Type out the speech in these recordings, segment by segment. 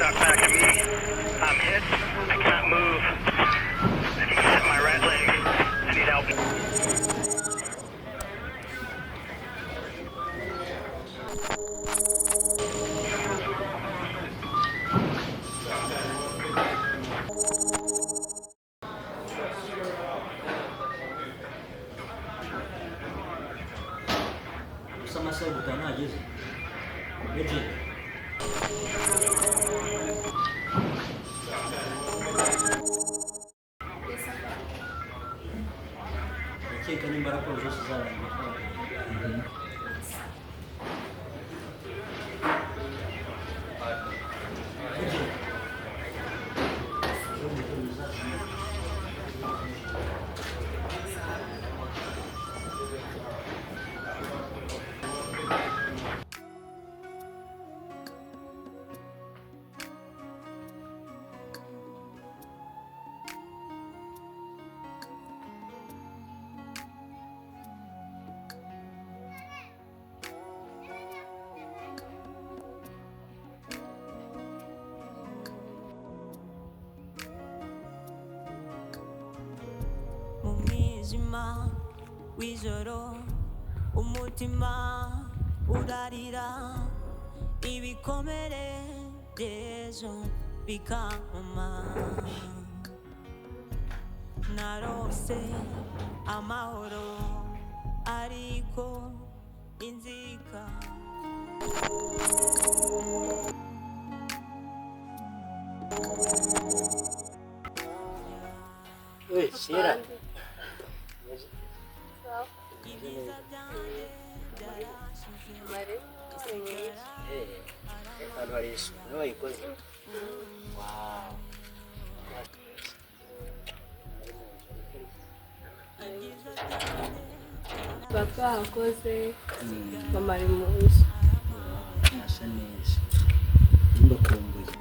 duck back at me. I'm hit. I can't move. I need to hit my right leg. I need help. Sama saya bukan aja sih. Legit. Cek kan ibarat proses sejarah. Umwijima w'ijoro umutima urarira ibikomere by'ejo bikama narose amahoro ariko inzika Oi, Sira. Hano hari isuku niba wayikoze. Wow. Papa akoze mama ari mu nzu. Asa neza. Ndakumbuye.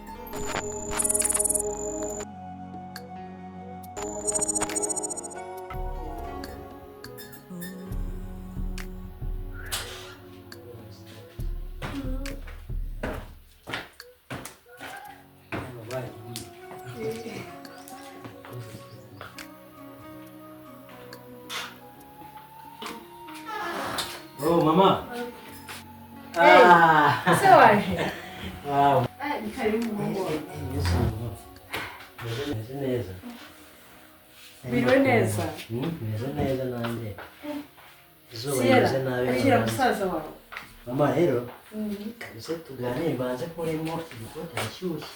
Oh, mama. Sawaje. Wow. Ni karibu mama. Neza. Biriwe neza. Neza nanjye. Izuba Sira, rimeze nabi. akira musaza wawe. Mama rero. Ese tuganire banze kurimo igikoti cyashyushye.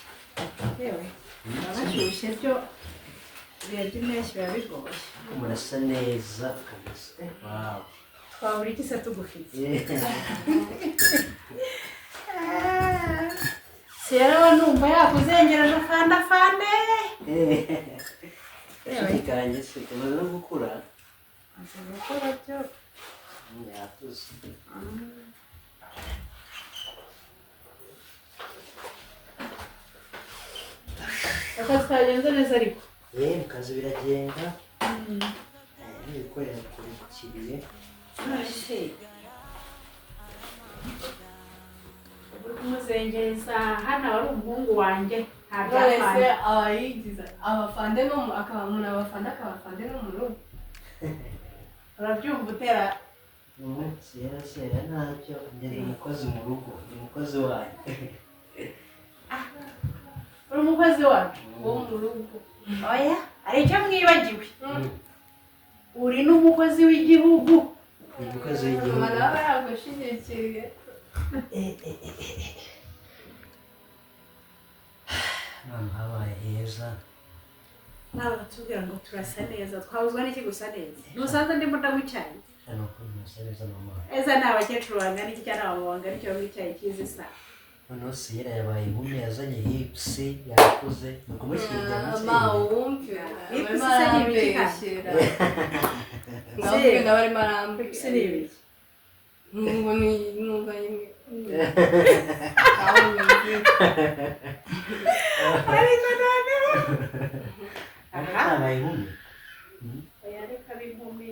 Yewe. Abashyushye byo biyaje menshi bigoye. Murasa neza kabisa. Wow. Twabura iki se tugufite. Sira numva yakuzengera Afande. Kanjye se tumaze no gukura. Gukora byo. Yatuze. Akazi kagenze neza ariko. Mukazi biragenda. Ibikorera kuri kiriye. Umuzengereza hano wari umuhungu wanjye ntabwo abayigize abafande no akaba umuntu abafande no mu rugo urabyumva utera Sera ntacyo ngeze umukozi mu rugo ni umukozi wanyu uri umukozi wacu wo mu rugo oya hari icyo mwibagiwe uri n'umukozi w'igihugu umukozi w'igihugu nawe yagushyigikiriye Mama habaye heza nawe batubwira ngo turasa neza twabuzwa n'iki gusa neza ntusanze ndimo ndagwicaye hano ko nasa neza mama eza ni abakecuru bangana iki cyangwa abagabo bangana icyo mwicaye cyiza isa noneho Sera yabaye inkumi yazanye hipsi yakuze ni ukumushyirira mama wumve hipsi isa n'ibikira ngaho barimo arambika hipsi ni ibiki ngo ni numva yimwe ariko noneho yabaye inkumi yareka b'inkumi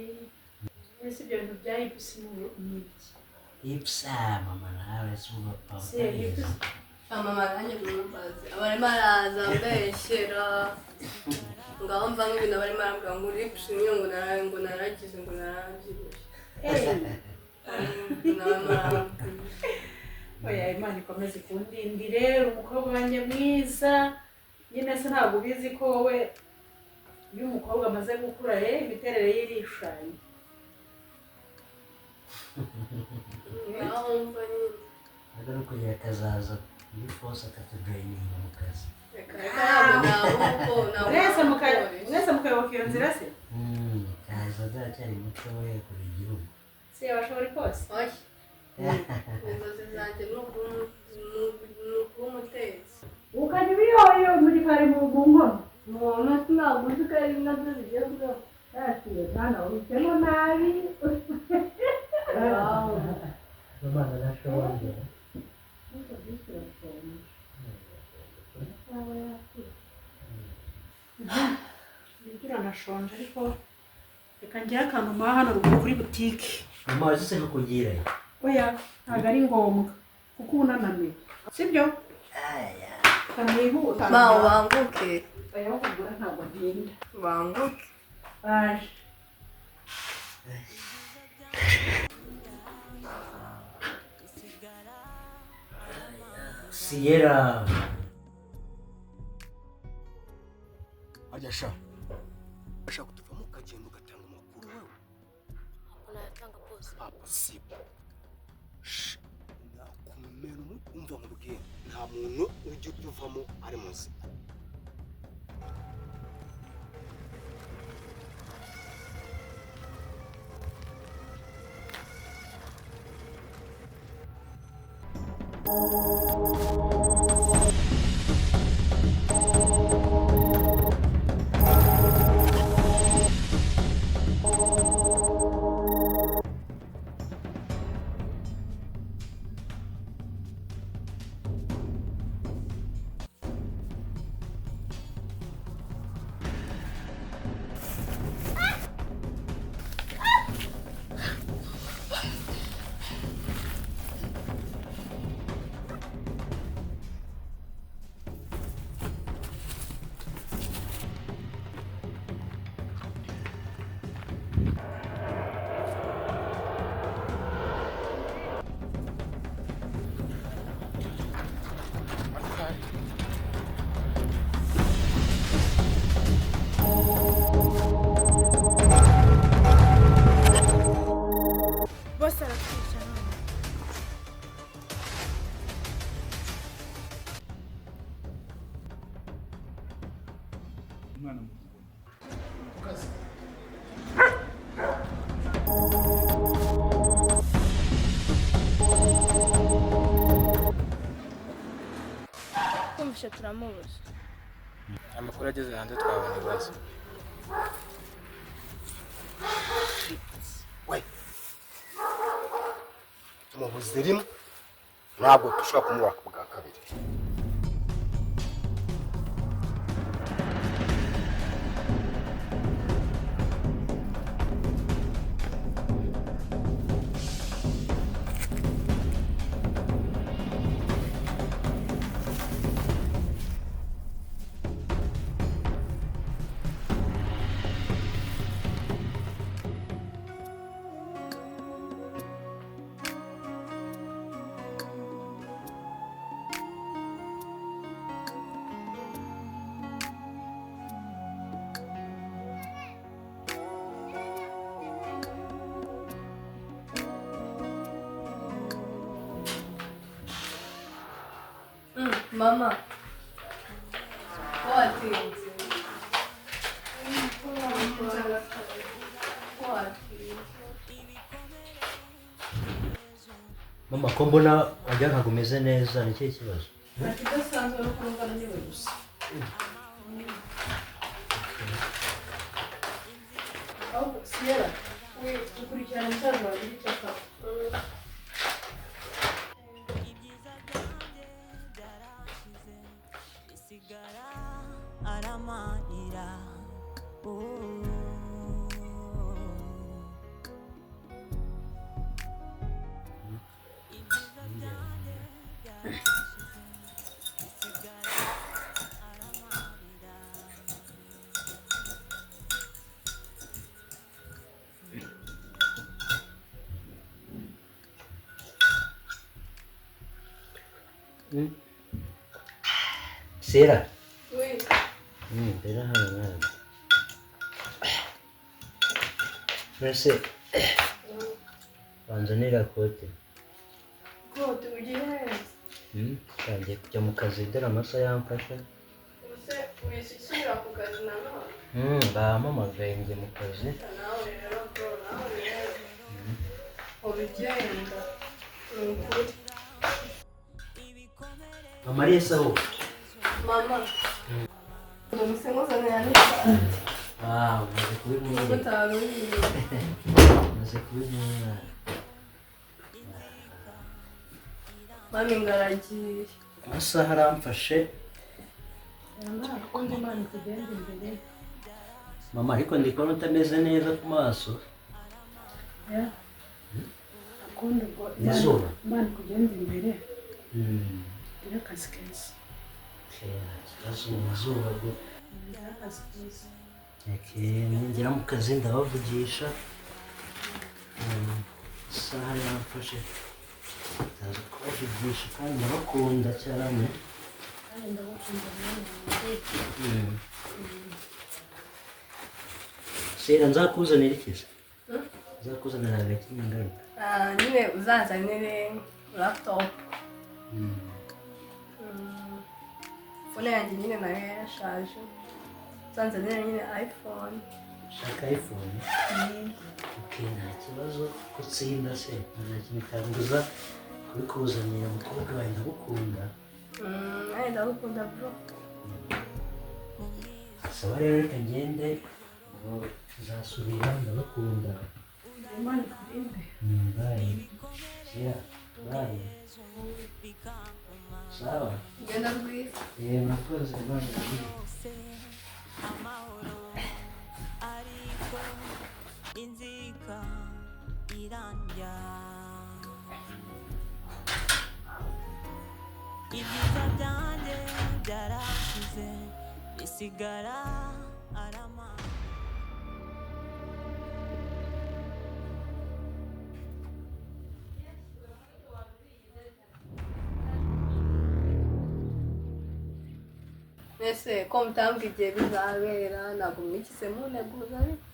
ese ibyo bintu bya hipsi ni ibiki hipsi mama nawe si uba se hipsi mama nanjye mumbaze abarimo araza mbeshyera ngaho mva nk'ibintu barimo arambwira ngo lipusi niyo ngo naragize ngo narabyibushye oya Imana ikomeze kundindire umukobwa wanjye mwiza nyine se ntabwo ubizi ko wowe iyo umukobwa amaze gukura imiterere ye irishanye ngaho mva nyine agara kugira akazaza muri force akatujoyininga mu kazi mwese mukayoboka iyo nzira se kaza adacyari muto we kuri igihugu si abashobora kose inzozi zanjye ni ukuba umutetsi ukajya ubiyoyo mu gikari mu nkono umuntu ntabwo uzi ko ari nabyo bigezweho yasiye mwana wabitsemo nabi Umwana arashonje ngira nashonje ariko reka ngire akantu muha hano ruguru kuri butike mama wazise kukugira oya ntabwo ari ngombwa kuko ubu unananiwe sibyo kamwihuta ma ubanguke oya kugura ntabwo ntinda banguke baje Sierra ajya sha ashaka kutuvamo ukagenda ugatanga amakuru wewe unayatanga bose papa sibo nakumena umva mubwiye nta muntu ujya utuvamo ari muzima bose aratwisha none umwana mu kazi kumvisha turamubuza amakuru ageze hanze twabona ibibazo we tumubuze rimwe ntabwo dushobora kumubaka bwa kabiri mama watinze mama ko mbona wagira ntabwo umeze neza ni ikihe kibazo nta kidasanzwe no kumva naniwe gusa ahubwo Sierra we ukurikirana umusaza wawe icyo akora aramanira Sera. Oui. Mbere hano mwana. Mbese banzanira kote. Kote ugiye heza. Ngiye kujya mu kazi dore amasaha yamfasha. Ubuse wishyikira ku kazi nanone. Bampamagaye njye mu kazi. Nawe rero bro, nawe rero. Urugenda. Ni ukuri. Mama Alice aho? Mama. Ndumuse nguzanira n'ishati. Umaze kubimubwira. Utarubiye. Umaze kubimubwira. Mami ngaragiye. Amasaha aramfashe. Kundi Imana ikugenda imbere. Mama ariko ndi kubona utameze neza ku maso. Kundi ubwo Izuba. Imana ikugenda imbere. Gira akazi keza. Izuba bwo. Gira akazi keza. Ningera mu kazi ndabavugisha. Isaha yamfashe. Ndaza kubavugisha kandi ndabakunda cyane. Kandi ndabakunda nawe. Sera nzakuzanira iki se? Nzakuzanira agaki n'ingaruka. Nyine uzazanire laptop. Fone yanjye nyine nayo yarashaje. Uzanzanire nyine iPhone. Shaka iPhone? Nta kibazo kutsinda se. Nta kintu kanduza kubikuzanira mukobwa wawe ndagukunda. Nawe ndagukunda bro. Saba rero reka ngende tuzasubira ndabakunda. Imana ikurinde. Bye. Sera, bye. Sawa? Genda rwiza. Murakoze Imana ikurinde. amahoro ariko inzika irandya ibyiza byanjye byarashize bisigara arama Ese ko mutambwiye igihe bizabera ntabwo mwikize munteguza ariko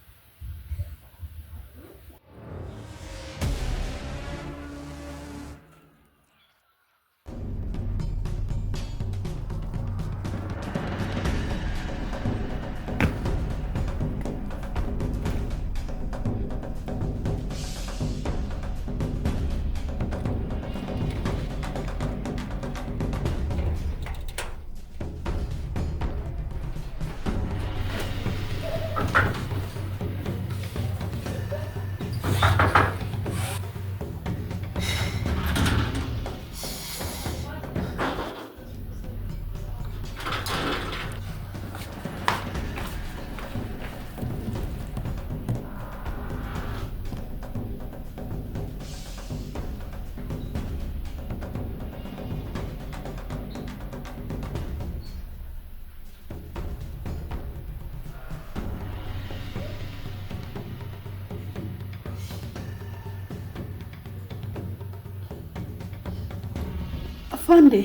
Afande.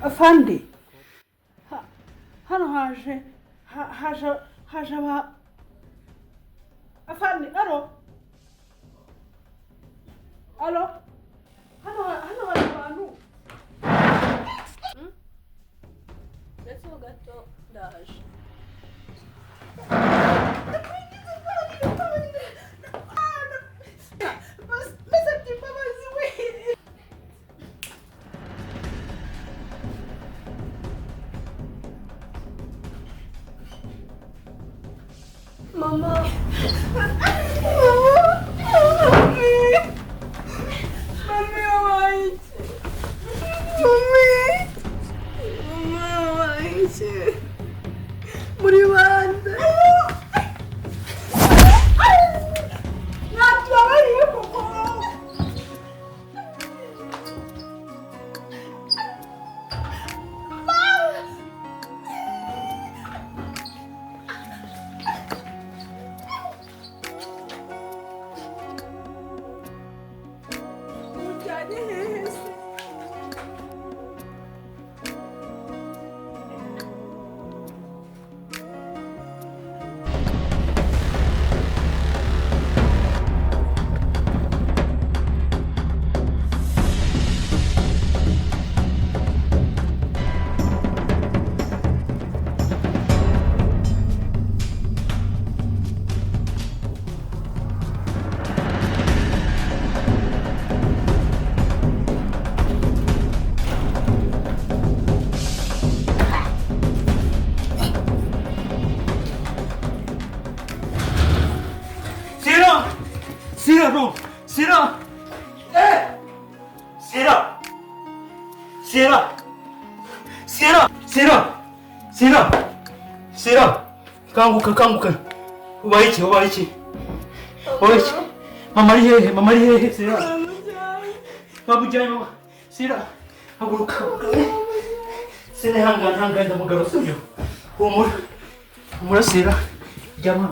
Afande. Hano haje aba Afande, alo. Alo. Hano hari abantu. ndetse ho gato ndaje. Mama. Sira, no! Sira! Sira! Sira! Sira! Sira! Sira! Sira! Kanguka. Ubaye iki? Ubaye iki? Mama ari hehe? Sira! Bamujyanye mama. Sira! Haguruka. Sira, hangana ndamugaro sibyo? Humura Sira. Jama.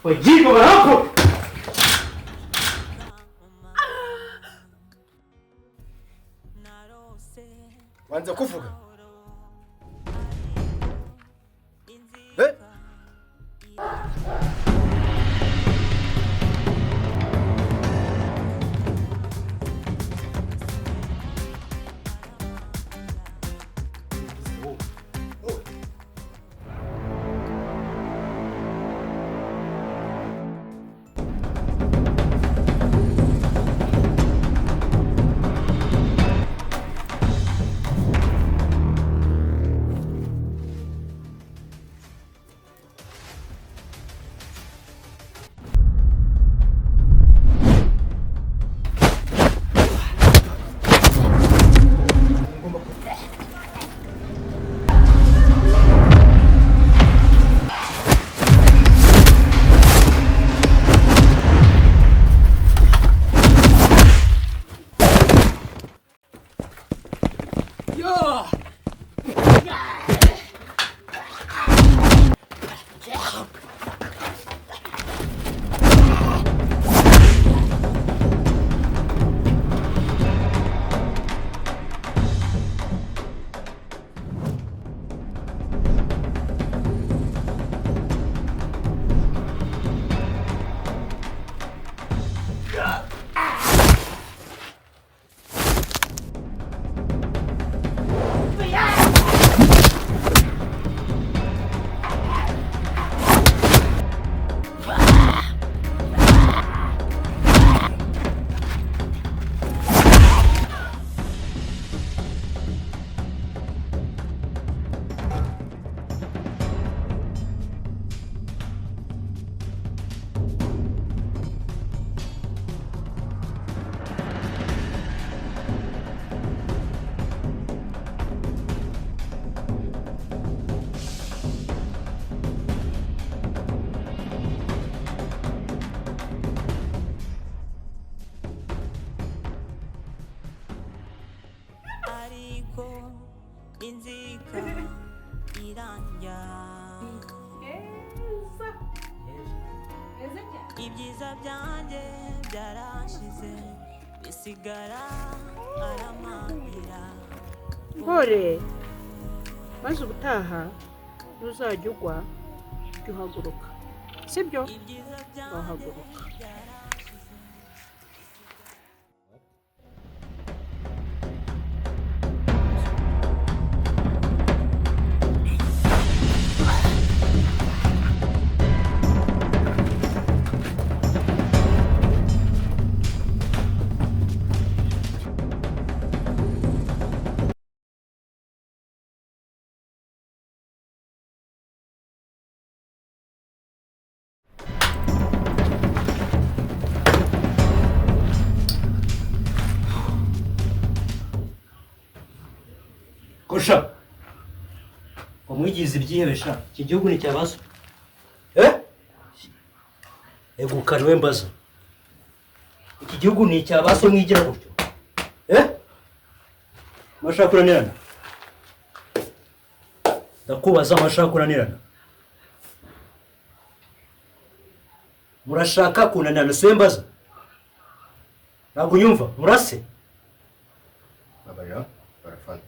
Wajibu barako. wanze kuvuga inzika iranja ibyiza byanjye byarashize bisigara aramanira Mpore maze ubutaha ntuzajya ugwa jya uhaguruka sibyo wahaguruka Kosha umwigize ibyihebesha iki gihugu ni cyabazo egukana we mbaza iki gihugu ni cyabazo mwigira gutyo mashaka kuranirana ndakubaza mashaka kuranirana murashaka kunanirana se mbaza ntabwo unyumva murase babarira barafana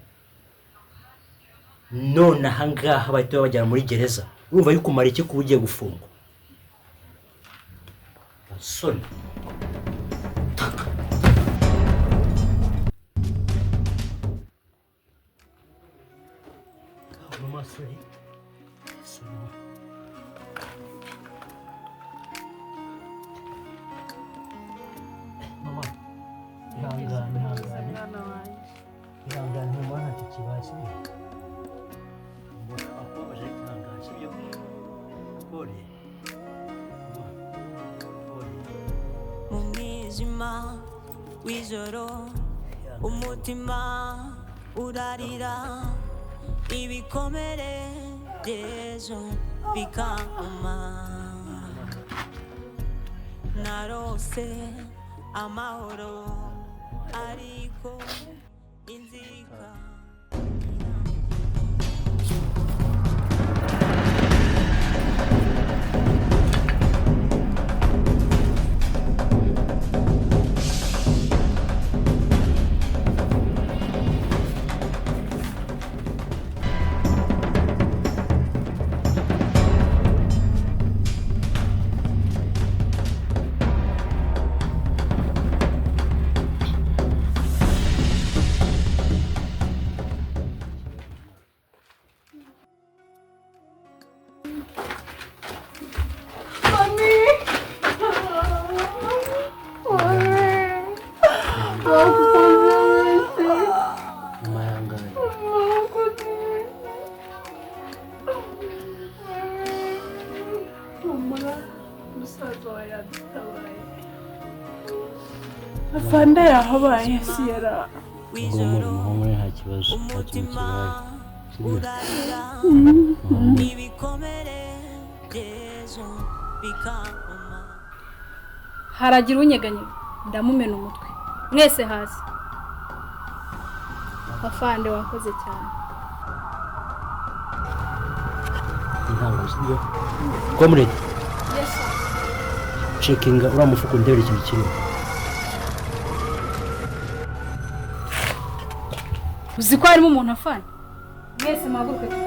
none ahangaha bahita babajyana muri gereza urumva yuko umara iki kuba ugiye gufungwa soni mama ihangane mwana tukibazi Pole. mwijima w'ijoro umutima urarira ibikomere by'ejo bikankoma narose amahoro ariko inzika Afande yahabaye Sierra. Ngomora umuhungu nta kibazo umutima urarira ibikomere by'ejo bikankoma haragira unyeganyega ndamumena umutwe mwese hasi. Afande wakoze cyane. ntango sibyo comrade Yes sir. checkinga ura mufuko ndebera ikintu kimwe Uzi ko harimo umuntu afande? Mwese muhaguruke.